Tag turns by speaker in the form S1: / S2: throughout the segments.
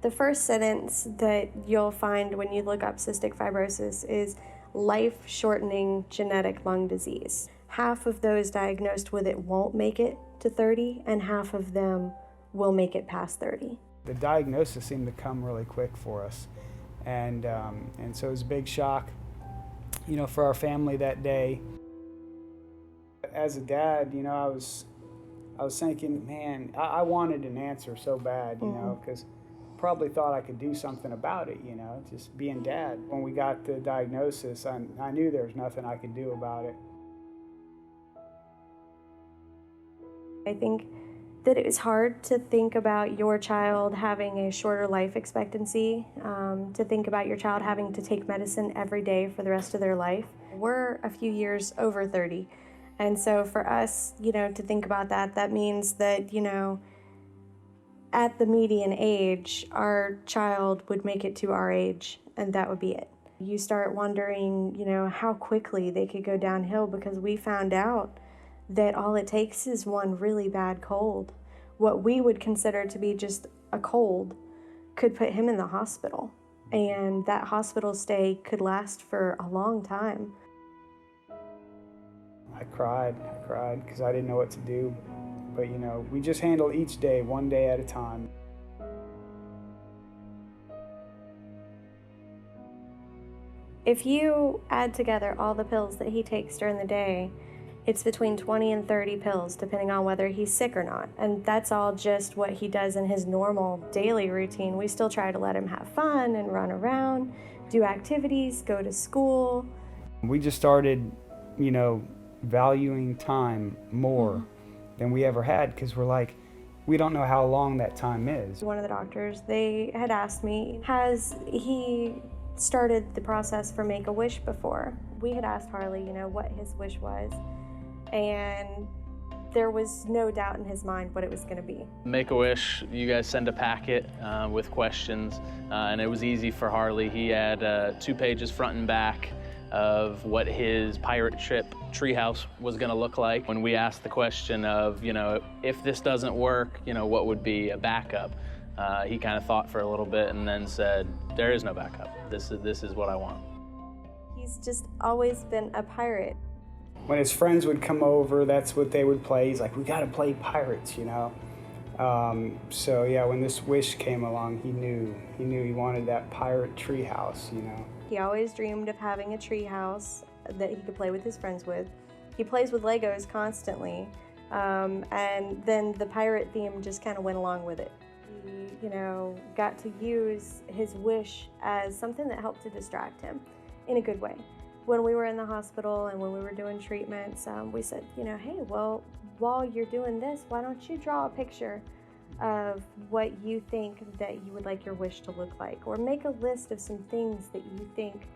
S1: The first sentence that you'll find when you look up cystic fibrosis is life-shortening genetic lung disease. Half of those diagnosed with it won't make it to 30, and half of them will make it past 30.
S2: The diagnosis seemed to come really quick for us, and so it was a big shock, for our family that day. As a dad, I was thinking, man, I wanted an answer so bad, because probably thought I could do something about it, just being dad. When we got the diagnosis, I knew there was nothing I could do about it.
S1: I think that it was hard to think about your child having a shorter life expectancy, to think about your child having to take medicine every day for the rest of their life. We're a few years over 30, and so for us, to think about that means that, at the median age, our child would make it to our age, and that would be it. You start wondering, how quickly they could go downhill, because we found out that all it takes is one really bad cold. What we would consider to be just a cold could put him in the hospital, and that hospital stay could last for a long time.
S2: I cried because I didn't know what to do. But, we just handle each day, one day at a time.
S1: If you add together all the pills that he takes during the day, it's between 20 and 30 pills, depending on whether he's sick or not. And that's all just what he does in his normal daily routine. We still try to let him have fun and run around, do activities, go to school.
S2: We just started, valuing time more than we ever had, because we're like, we don't know how long that time is.
S1: One of the doctors, they had asked me, has he started the process for Make-A-Wish before? We had asked Harley, what his wish was, and there was no doubt in his mind what it was going to be.
S3: Make-A-Wish, you guys send a packet with questions, and it was easy for Harley. He had 2 pages front and back of what his pirate ship treehouse was going to look like. When we asked the question of, if this doesn't work, what would be a backup? He kind of thought for a little bit and then said, there is no backup. This is what I want.
S1: He's just always been a pirate.
S2: When his friends would come over, that's what they would play. He's like, we got to play pirates, So yeah, when this wish came along, he knew he wanted that pirate treehouse,
S1: He always dreamed of having a treehouse that he could play with his friends with. He plays with Legos constantly, and then the pirate theme just kind of went along with it. He, got to use his wish as something that helped to distract him in a good way. When we were in the hospital and when we were doing treatments, we said, hey, well, while you're doing this, why don't you draw a picture of what you think that you would like your wish to look like, or make a list of some things that you think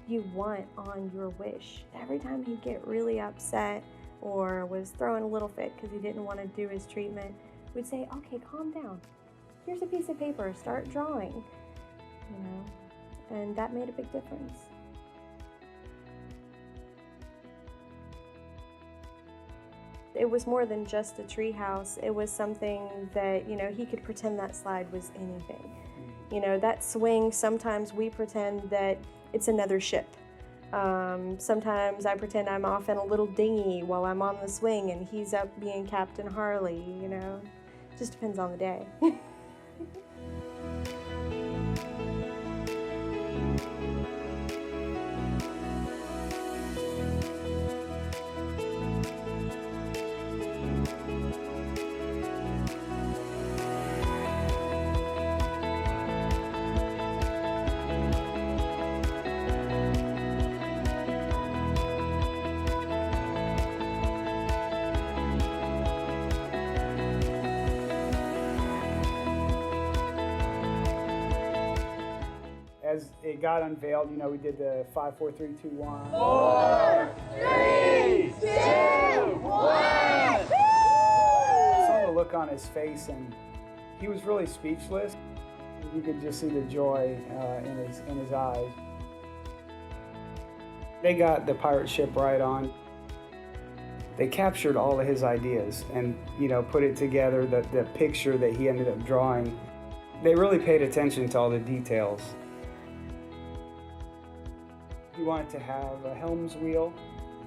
S1: you want on your wish. Every time he'd get really upset or was throwing a little fit because he didn't want to do his treatment, we'd say, okay, calm down. Here's a piece of paper, start drawing, and that made a big difference. It was more than just a treehouse. It was something that, he could pretend that slide was anything. That swing, sometimes we pretend that it's another ship. Sometimes I pretend I'm off in a little dinghy while I'm on the swing and he's up being Captain Harley, Just depends on the day.
S2: As it got unveiled, we did the 5, 4, 3, 2, 1.
S4: 4, 3, 2, 1.
S2: I saw the look on his face, and he was really speechless. You could just see the joy in his eyes. They got the pirate ship right on. They captured all of his ideas and, put it together, the picture that he ended up drawing. They really paid attention to all the details. He wanted to have a helm's wheel,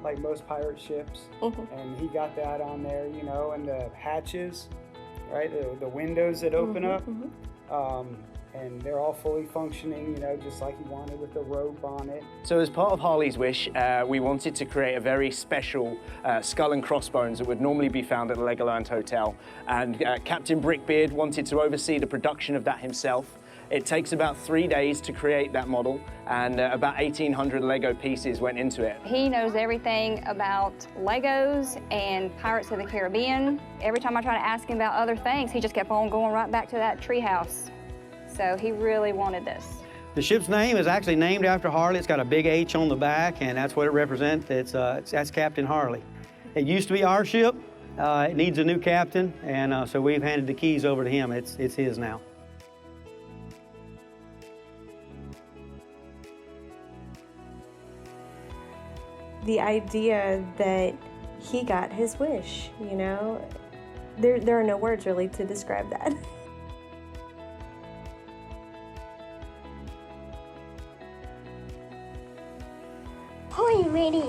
S2: like most pirate ships, and he got that on there, you know, and the hatches, right, the windows that open up, and they're all fully functioning, you know, just like he wanted with the rope on it.
S5: So as part of Harley's wish, we wanted to create a very special skull and crossbones that would normally be found at the Legoland Hotel, and Captain Brickbeard wanted to oversee the production of that himself. It takes about 3 days to create that model, and about 1,800 Lego pieces went into it.
S6: He knows everything about Legos and Pirates of the Caribbean. Every time I try to ask him about other things, he just kept on going right back to that treehouse. So he really wanted this.
S7: The ship's name is actually named after Harley. It's got a big H on the back, and that's what it represents. That's Captain Harley. It used to be our ship. It needs a new captain, and so we've handed the keys over to him. It's his now.
S1: The idea that he got his wish, you know, there are no words really to describe that.
S4: Are you ready?